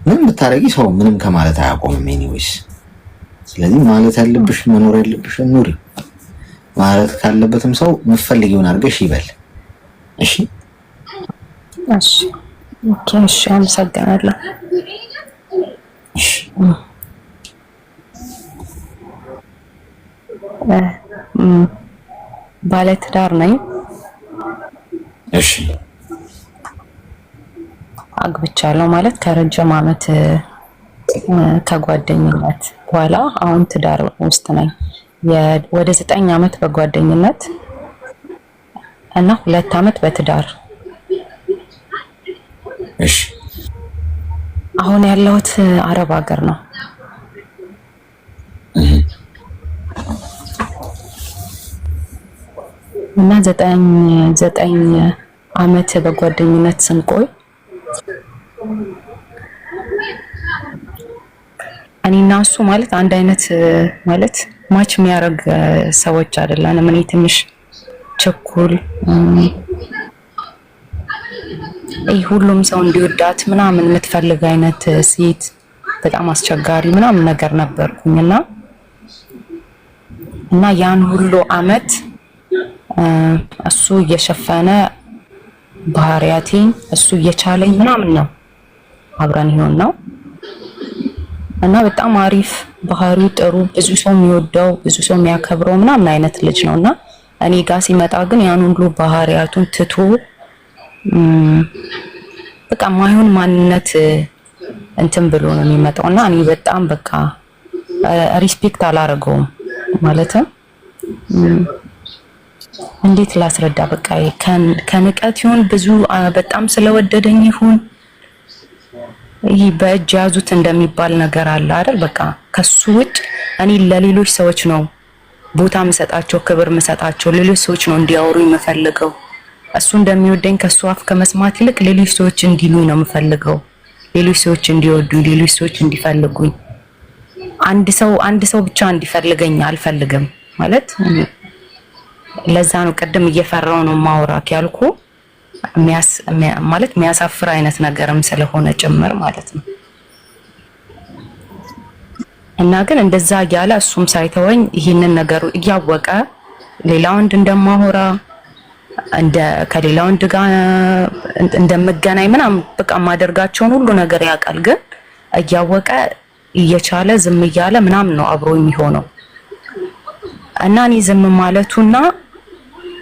ምንም ብታረጊ ሰው ምንም ከማለት አያቆምም ኤኒዌይስ። ስለዚህ ማለት ያለብሽ መኖር ያለብሽ ኑሪ። ማለት ካለበትም ሰው መፈልጊውን አድርገሽ ይበል። እሺ እሺ ኦኬ እሺ አመሰግናለሁ። ባለ ትዳር ነኝ። እሺ አግብቻለሁ ማለት ከረጅም ዓመት ከጓደኝነት በኋላ አሁን ትዳር ውስጥ ነኝ። ወደ 9 ዓመት በጓደኝነት እና 2 ዓመት በትዳር። እሺ አሁን ያለሁት አረብ ሀገር ነው። እና 9 ዓመት በጓደኝነት ስንቆይ እኔና እሱ ማለት አንድ አይነት ማለት ማች የሚያደርግ ሰዎች አይደለንም። እኔ ትንሽ ቸኩል ሁሉም ሰው እንዲወዳት ምናምን የምትፈልግ አይነት ሴት፣ በጣም አስቸጋሪ ምናምን ነገር ነበርኩኝና እና ያን ሁሉ አመት እሱ እየሸፈነ ባህሪያቴን እሱ እየቻለኝ ምናምን ነው አብረን ይሆን ነው። እና በጣም አሪፍ ባህሪው ጥሩ፣ ብዙ ሰው የሚወደው ብዙ ሰው የሚያከብረው ምናምን አይነት ልጅ ነውና እኔ ጋር ሲመጣ ግን ያን ሁሉ ባህሪያቱን ትቶ በቃ ማይሆን ማንነት እንትን ብሎ ነው የሚመጣውና እኔ በጣም በቃ ሪስፔክት አላረገውም ማለትም እንዴት ላስረዳ፣ በቃ ከንቀት ይሁን ብዙ በጣም ስለወደደኝ ይሁን ይሄ በእጅ ያዙት እንደሚባል ነገር አለ አይደል? በቃ ከሱ ውጭ እኔ ለሌሎች ሰዎች ነው ቦታ የምሰጣቸው፣ ክብር የምሰጣቸው፣ ሌሎች ሰዎች ነው እንዲያወሩ የምፈልገው። እሱ እንደሚወደኝ ከሱ አፍ ከመስማት ይልቅ ሌሎች ሰዎች እንዲሉኝ ነው የምፈልገው። ሌሎች ሰዎች እንዲወዱኝ፣ ሌሎች ሰዎች እንዲፈልጉኝ። አንድ ሰው ብቻ እንዲፈልገኝ አልፈልግም ማለት ለዛ ነው ቅድም እየፈራው ነው ማውራት ያልኩ ማለት የሚያሳፍር አይነት ነገርም ስለሆነ ጭምር ማለት ነው። እና ግን እንደዛ እያለ እሱም ሳይተወኝ ይህንን ነገሩ እያወቀ ሌላ ወንድ እንደማወራ ከሌላ ወንድ ጋር እንደምገናኝ ምናምን በቃ ማደርጋቸውን ሁሉ ነገር ያውቃል። ግን እያወቀ እየቻለ ዝም እያለ ምናምን ነው አብሮ የሚሆነው። እና እኔ ዝም ማለቱና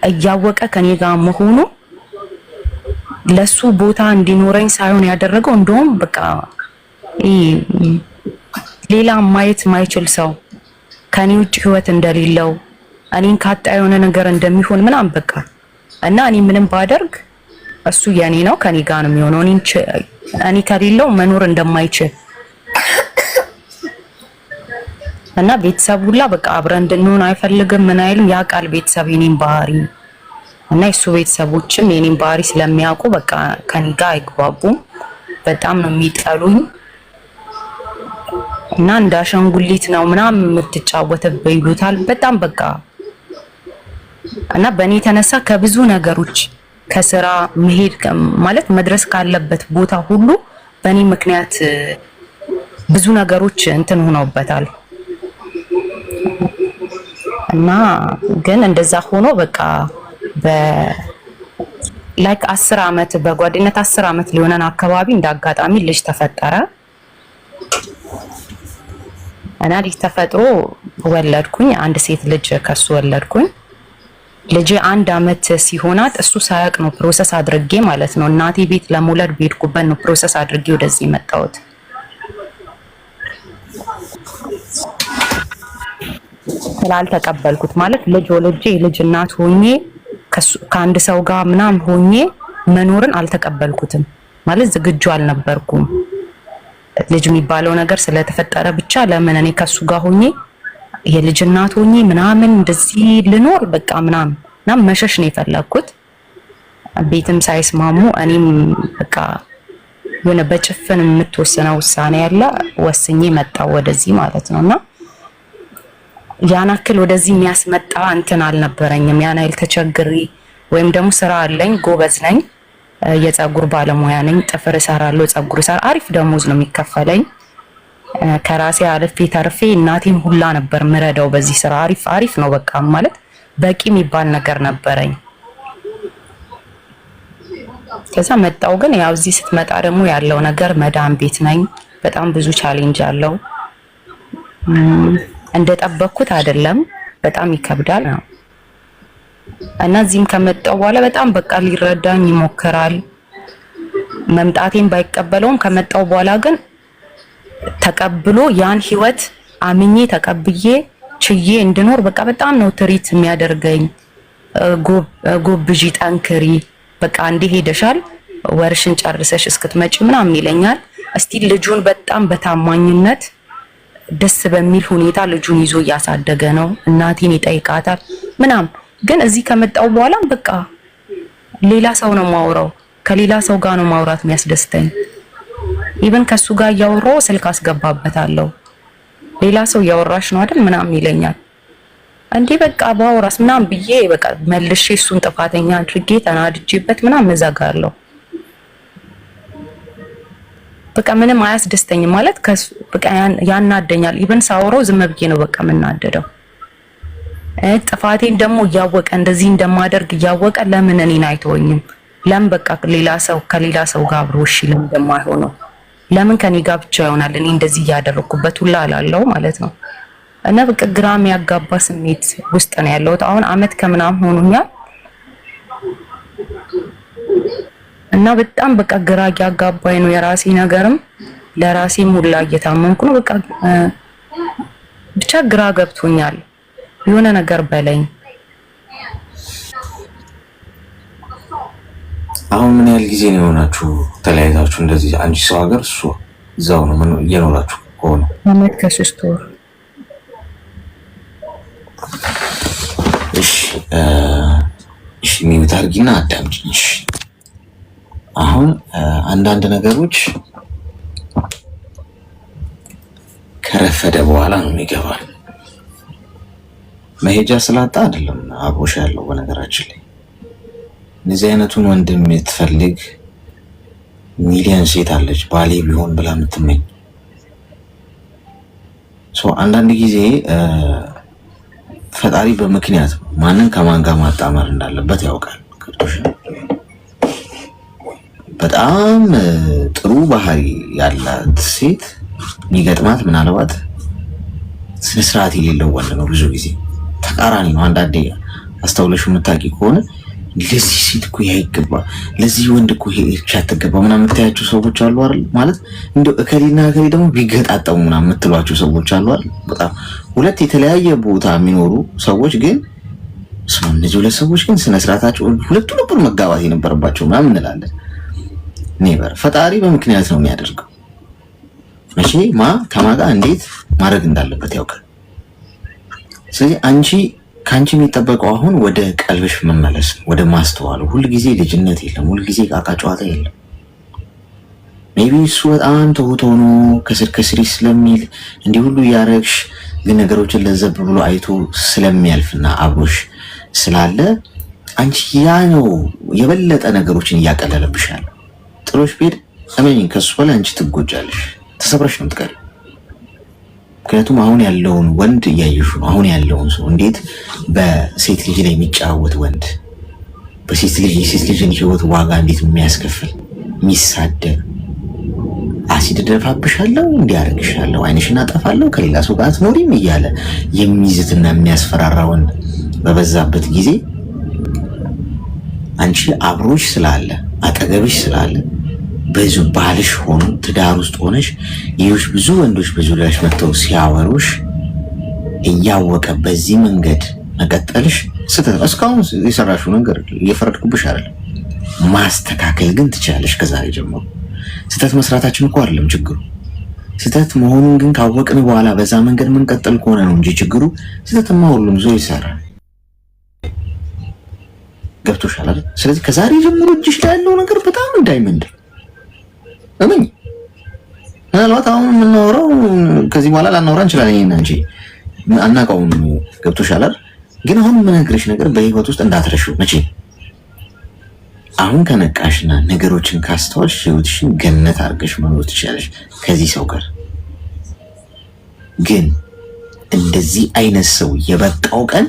እያወቀ ከኔ ጋር መሆኑ ለሱ ቦታ እንዲኖረኝ ሳይሆን ያደረገው እንደውም በቃ ሌላ ማየት ማይችል ሰው ከኔ ውጭ ህይወት እንደሌለው እኔን ካጣ የሆነ ነገር እንደሚሆን ምናምን በቃ እና እኔ ምንም ባደርግ እሱ የኔ ነው ከኔ ጋር ነው የሚሆነው። እኔ ከሌለው መኖር እንደማይችል እና ቤተሰብ ሁላ በቃ አብረን እንድንሆን አይፈልግም። ምን አይልም ያውቃል ቤተሰብ የኔን ባህሪ እና የሱ ቤተሰቦችም የኔን ባህሪ ስለሚያውቁ በቃ ከኔ ጋር አይግባቡም። በጣም ነው የሚጠሉኝ እና እንዳሸንጉሊት ነው ምናምን የምትጫወተው ይሉታል። በጣም በቃ እና በእኔ የተነሳ ከብዙ ነገሮች ከስራ መሄድ ማለት መድረስ ካለበት ቦታ ሁሉ በእኔ ምክንያት ብዙ ነገሮች እንትን ሆነውበታል። እና ግን እንደዛ ሆኖ በቃ ላይክ 10 ዓመት በጓደኝነት 10 ዓመት ሊሆነን አካባቢ እንዳጋጣሚ ልጅ ተፈጠረ እና ልጅ ተፈጥሮ ወለድኩኝ። አንድ ሴት ልጅ ከሱ ወለድኩኝ። ልጅ 1 ዓመት ሲሆናት እሱ ሳያውቅ ነው ፕሮሰስ አድርጌ ማለት ነው እናቴ ቤት ለመውለድ ቤድኩበት ነው ፕሮሰስ አድርጌ ወደዚህ መጣሁት። ስላልተቀበልኩት ማለት ልጅ ወልጄ ልጅ እናት ሆኜ ከአንድ ሰው ጋር ምናምን ሆኜ መኖርን አልተቀበልኩትም ማለት ዝግጁ አልነበርኩም። ልጅ የሚባለው ነገር ስለተፈጠረ ብቻ ለምን እኔ ከሱ ጋር ሆኜ የልጅ እናት ሆኜ ምናምን እንደዚህ ልኖር በቃ ምናምን መሸሽ ነው የፈለኩት። ቤትም ሳይስማሙ እኔም በቃ የሆነ በጭፍን የምትወስነው ውሳኔ ያለ ወስኜ መጣሁ ወደዚህ ማለት ነውና ያን አክል ወደዚህ የሚያስመጣ እንትን አልነበረኝም። ያን አይል ተቸግሪ ወይም ደግሞ ስራ አለኝ ጎበዝ ነኝ የፀጉር ባለሙያ ነኝ። ጥፍር እሰራለሁ፣ ፀጉር አሪፍ ደሞዝ ነው የሚከፈለኝ። ከራሴ አልፌ ተርፌ እናቴን ሁላ ነበር ምረዳው በዚህ ስራ። አሪፍ ነው በቃ ማለት በቂ የሚባል ነገር ነበረኝ። ከዛ መጣው ግን ያው እዚህ ስትመጣ ደግሞ ያለው ነገር መዳም ቤት ነኝ። በጣም ብዙ ቻሌንጅ አለው። እንደጠበቅኩት አይደለም፣ በጣም ይከብዳል ነው እና እዚህም ከመጣው በኋላ በጣም በቃ ሊረዳኝ ይሞክራል። መምጣቴን ባይቀበለውም ከመጣው በኋላ ግን ተቀብሎ ያን ህይወት አምኜ ተቀብዬ ችዬ እንድኖር በቃ በጣም ነው ትሪት የሚያደርገኝ። ጎብጂ፣ ጠንክሪ፣ በቃ እንዲህ ሄደሻል፣ ወርሽን ጨርሰሽ እስክትመጪ ምናምን ይለኛል። እስቲ ልጁን በጣም በታማኝነት ደስ በሚል ሁኔታ ልጁን ይዞ እያሳደገ ነው። እናቴን ይጠይቃታል ምናምን። ግን እዚህ ከመጣው በኋላ በቃ ሌላ ሰው ነው ማውራው፣ ከሌላ ሰው ጋር ነው ማውራት የሚያስደስተኝ። ኢቭን ከሱ ጋር እያወራው ስልክ አስገባበታለሁ። ሌላ ሰው እያወራሽ ነው አይደል ምናምን ይለኛል። እንዴ በቃ ባወራስ ምናምን ብዬ በቃ መልሼ እሱን ጥፋተኛ አድርጌ ተናድጄበት ምናምን እዘጋለሁ። በቃ ምንም አያስደስተኝም ማለት በቃ ያናደኛል። ኢቭን ሳወራው ዝም ብዬ ነው በቃ የምናደደው። ጥፋቴን ደግሞ እያወቀ እንደዚህ እንደማደርግ እያወቀ ለምን እኔን አይተወኝም? ለምን በቃ ከሌላ ሰው ጋር አብሮ እሺ ለምን እንደማይሆነው ለምን ከኔ ጋር ብቻ ይሆናል? እኔ እንደዚህ እያደረኩበት ሁላ አላለው ማለት ነው። እና በቃ ግራም ያጋባ ስሜት ውስጥ ነው ያለሁት። አሁን አመት ከምናምን ሆኖኛል እና በጣም በቃ ግራ ያጋባኝ ነው። የራሴ ነገርም ለራሴም ሁላ እየታመንኩ ነው። በቃ ብቻ ግራ ገብቶኛል። የሆነ ነገር በለኝ። አሁን ምን ያህል ጊዜ ነው የሆናችሁ ተለያይታችሁ እንደዚህ? አንቺ ሰው ሀገር እሱ እዛው ነው ምን እየኖራችሁ ከሆነ? አመት ከ3 ወር። እሺ ሚዩት አድርጊና አዳምጪኝ። እሺ አሁን አንዳንድ ነገሮች ከረፈደ በኋላ ነው የሚገባል። መሄጃ ስላጣ አይደለም አብሮሽ ያለው። በነገራችን ላይ እንደዚህ አይነቱን ወንድም የምትፈልግ ሚሊዮን ሴት አለች፣ ባሌ ቢሆን ብላ የምትመኝ። አንዳንድ ጊዜ ፈጣሪ በምክንያት ማንን ከማን ጋር ማጣመር እንዳለበት ያውቃል። በጣም ጥሩ ባህሪ ያላት ሴት የሚገጥማት ምናልባት ስነ ስርዓት የሌለው ወንድ ነው። ብዙ ጊዜ ተቃራኒ ነው። አንዳንዴ አስተውለሽ የምታውቂ ከሆነ ለዚህ ሴት እኮ ይሄ አይገባ፣ ለዚህ ወንድ እኮ ይሄ አትገባ ምናምን የምታያቸው ሰዎች አሉ አይደል? ማለት እንደው እከሌና እከሌ ደግሞ ቢገጣጠሙ ምናምን የምትሏቸው ሰዎች አሉ አይደል? በጣም ሁለት የተለያየ ቦታ የሚኖሩ ሰዎች ግን እነዚህ ሁለት ሰዎች ግን ስነ ስርዓታቸው ሁለቱ ነበር መጋባት የነበረባቸው ምናምን እንላለን። ኔቨር። ፈጣሪ በምክንያት ነው የሚያደርገው። መቼ ከማን ጋር እንዴት ማድረግ እንዳለበት ያውቃል። ስለዚህ ከአንቺ የሚጠበቀው አሁን ወደ ቀልብሽ መመለስ፣ ወደ ማስተዋሉ። ሁልጊዜ ልጅነት የለም፣ ሁልጊዜ ቃቃ ጨዋታ የለም። ሜቢ እሱ በጣም ትሁት ሆኖ ከስር ከስሪ ስለሚል እንዲህ ሁሉ እያረግሽ ግን ነገሮችን ለዘብ ብሎ አይቶ ስለሚያልፍና አብሮሽ ስላለ አንቺ ያ ነው የበለጠ ነገሮችን እያቀለለብሻል። ጥሎሽ ቢሄድ እመኚኝ ከሱ በላይ አንቺ ትጎጃለሽ፣ ተሰብረሽ ነው የምትቀሪው። ምክንያቱም አሁን ያለውን ወንድ እያየሹ ነው። አሁን ያለውን ሰው እንዴት በሴት ልጅ ላይ የሚጫወት ወንድ፣ በሴት ልጅ የሴት ልጅን ህይወት ዋጋ እንዴት የሚያስከፍል የሚሳደብ፣ አሲድ ደፋብሻለሁ፣ እንዲያረግሻለሁ፣ አይንሽን አጠፋለሁ፣ ከሌላ ሰው ጋር አትኖሪም እያለ የሚይዝትና የሚያስፈራራ ወንድ በበዛበት ጊዜ አንቺ አብሮሽ ስላለ አጠገብሽ ስላለ ብዙ ባልሽ ሆኖ ትዳር ውስጥ ሆነሽ ይሁሽ ብዙ ወንዶች በዙሪያሽ መጥተው ሲያወሩሽ እያወቀ በዚህ መንገድ መቀጠልሽ ስህተት። እስካሁን የሰራሽው ነገር እየፈረድኩብሽ አይደለም፣ ማስተካከል ግን ትችላለሽ። ከዛሬ ጀምሮ ስህተት መስራታችን እኮ አይደለም ችግሩ። ስህተት መሆኑን ግን ካወቅን በኋላ በዛ መንገድ የምንቀጥል ከሆነ ነው እንጂ ችግሩ ስህተትማ ሁሉም ሰው ይሰራል። ገብቶሻል አይደል? ስለዚህ ከዛሬ ጀምሮ እጅሽ ላይ ያለው ነገር በጣም እንዳይመንድ እመኝ። ምናልባት አሁን የምናወራው ከዚህ በኋላ ላናወራ እንችላለን እና እንጂ አናውቀውም። ገብቶሻል አይደል? ግን አሁን የምነግርሽ ነገር በህይወት ውስጥ እንዳትረሺው መቼ አሁን ከነቃሽና ነገሮችን ካስተዋልሽ ህይወትሽን ገነት አድርገሽ መኖር ትችላለሽ ከዚህ ሰው ጋር። ግን እንደዚህ አይነት ሰው የበቃው ቀን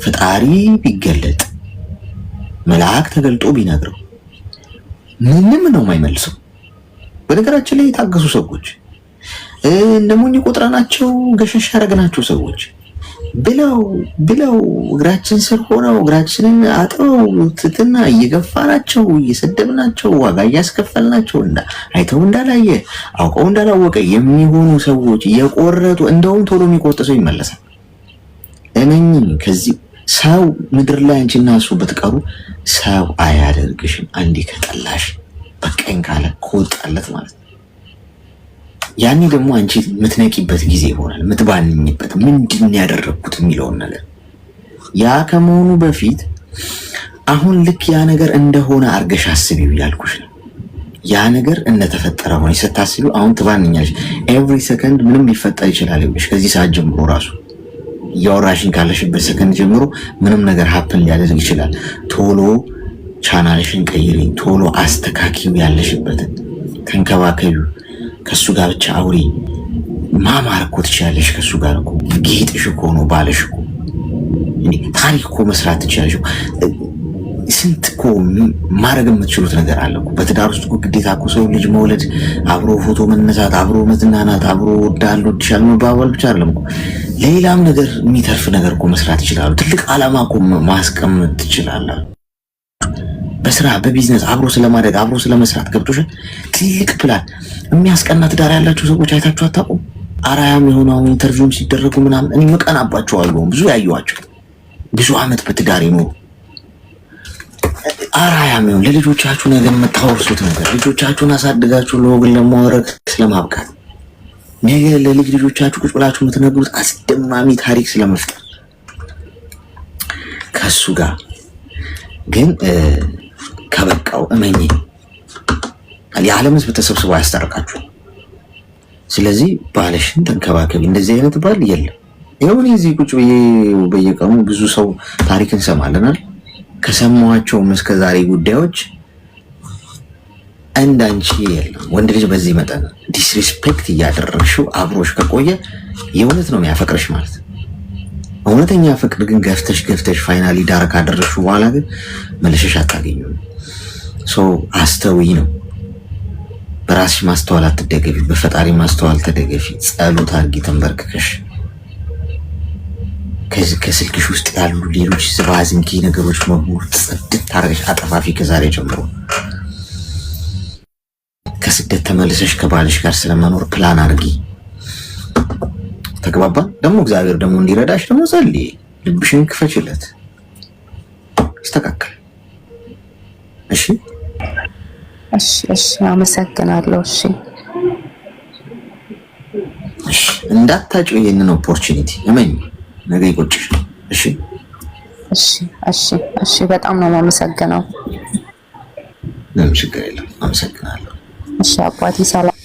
ፈጣሪ ቢገለጥ መልአክ ተገልጦ ቢነግረው ምንም ነው የማይመልሰው። በነገራችን ላይ የታገሱ ሰዎች እንደሞኝ ቆጥረናቸው ገሸሽ ያደረግናቸው ሰዎች ብለው እግራችን ስር ሆነው እግራችንን አጥረው ትትና እየገፋናቸው እየሰደብናቸው ዋጋ እያስከፈልናቸው አይተው እንዳላየ አውቀው እንዳላወቀ የሚሆኑ ሰዎች የቆረጡ እንደውም ቶሎ የሚቆርጥ ሰው ይመለሳል። እመኝ ከዚህ ሰው ምድር ላይ አንቺና እሱ ብትቀሩ ሰው አያደርግሽም። አንዴ ከጠላሽ በቀኝ ካለ ከወጣለት ማለት ነው። ያኔ ደግሞ አንቺ የምትነቂበት ጊዜ ይሆናል፣ የምትባንኝበት ምንድን ያደረግኩት የሚለውን ነገር። ያ ከመሆኑ በፊት አሁን ልክ ያ ነገር እንደሆነ አርገሽ አስቢው ያልኩሽ ነው። ያ ነገር እንደተፈጠረ ሆነ ስታስቢው አሁን ትባንኛለሽ። ኤቭሪ ሰከንድ ምንም ሊፈጠር ይችላል ይልሽ። ከዚህ ሰዓት ጀምሮ ራሱ እያወራሽን ካለሽበት ሰከንድ ጀምሮ ምንም ነገር ሀፕን ሊያደርግ ይችላል። ቶሎ ቻናልሽን ቀይሪኝ፣ ቶሎ አስተካኪው፣ ያለሽበትን ተንከባከቢው። ከሱ ጋር ብቻ አውሪ። ማማር እኮ ትችላለሽ። ከሱ ጋር እኮ ጌጥሽ እኮ ነው ባልሽ እኮ። ታሪክ እኮ መስራት ትችላለሽ። ስንት እኮ ማድረግ የምትችሉት ነገር አለ እኮ። በትዳር ውስጥ እኮ ግዴታ እኮ ሰው ልጅ መውለድ፣ አብሮ ፎቶ መነሳት፣ አብሮ መዝናናት፣ አብሮ ወዳለሁ ወድሻል መባባል ብቻ አይደለም እኮ። ሌላም ነገር የሚተርፍ ነገር እኮ መስራት ይችላሉ። ትልቅ ዓላማ እኮ ማስቀመጥ ትችላለህ። በስራ በቢዝነስ አብሮ ስለማደግ አብሮ ስለመስራት ገብቶሻል። ትልቅ ፕላን የሚያስቀና ትዳር ያላቸው ሰዎች አይታችሁ አታውቁም? አራያም የሆነው ኢንተርቪውም ሲደረጉ ምናምን እኔ መቀናባቸዋለሁ። ብዙ ያየኋቸው ብዙ አመት በትዳር ይኖሩ አራያም የሆነ ለልጆቻችሁ ነገር የምታወርሱት ነገር ልጆቻችሁን አሳድጋችሁ ለወግን ለማወረቅ ስለማብቃት ነገ ለልጅ ልጆቻችሁ ቁጭ ብላችሁ የምትነግሩት አስደማሚ ታሪክ ስለመፍጠር ከሱ ጋር ግን ከበቃው እመኝ የዓለም ሕዝብ ተሰብስቦ ያስታርቃችሁ። ስለዚህ ባልሽን ተንከባከቢ። እንደዚህ አይነት ባል የለም። ይኸው እኔ እዚህ ቁጭ በየቀኑ ብዙ ሰው ታሪክ እንሰማለናል። ከሰማኋቸውም እስከ ዛሬ ጉዳዮች እንዳንቺ የለም። ወንድ ልጅ በዚህ መጠን ዲስሪስፔክት እያደረግሽው አብሮሽ ከቆየ የእውነት ነው የሚያፈቅርሽ ማለት ነው። እውነተኛ ፍቅር ግን ገፍተሽ ፋይናሊ ዳር ካደረግሽው በኋላ ግን መልሸሽ አታገኙም። ሰው አስተውይ ነው። በራስሽ ማስተዋል አትደገፊ፣ በፈጣሪ ማስተዋል ተደገፊ። ጸሎት አድርጊ ተንበርክከሽ። ከስልክሽ ውስጥ ያሉ ሌሎች ዝባዝንኪ ነገሮች መሙር ጽድት አድርገሽ አጠፋፊ። ከዛሬ ጀምሮ ከስደት ተመልሰሽ ከባልሽ ጋር ስለመኖር ፕላን አድርጊ። ተግባባን። ደግሞ እግዚአብሔር ደግሞ እንዲረዳሽ ደግሞ ጸልይ። ልብሽን ክፈችለት፣ ይስተካከል። እሺ እሺ እሺ፣ አመሰግናለሁ። እሺ እሺ፣ እንዳታጭው ይሄንን ኦፖርቹኒቲ እመኝ፣ ነገ ይቆጭሽ። እሺ እሺ እሺ እሺ፣ በጣም ነው የማመሰግነው። ምንም ችግር የለም። አመሰግናለሁ። እሺ አባቴ ሰላም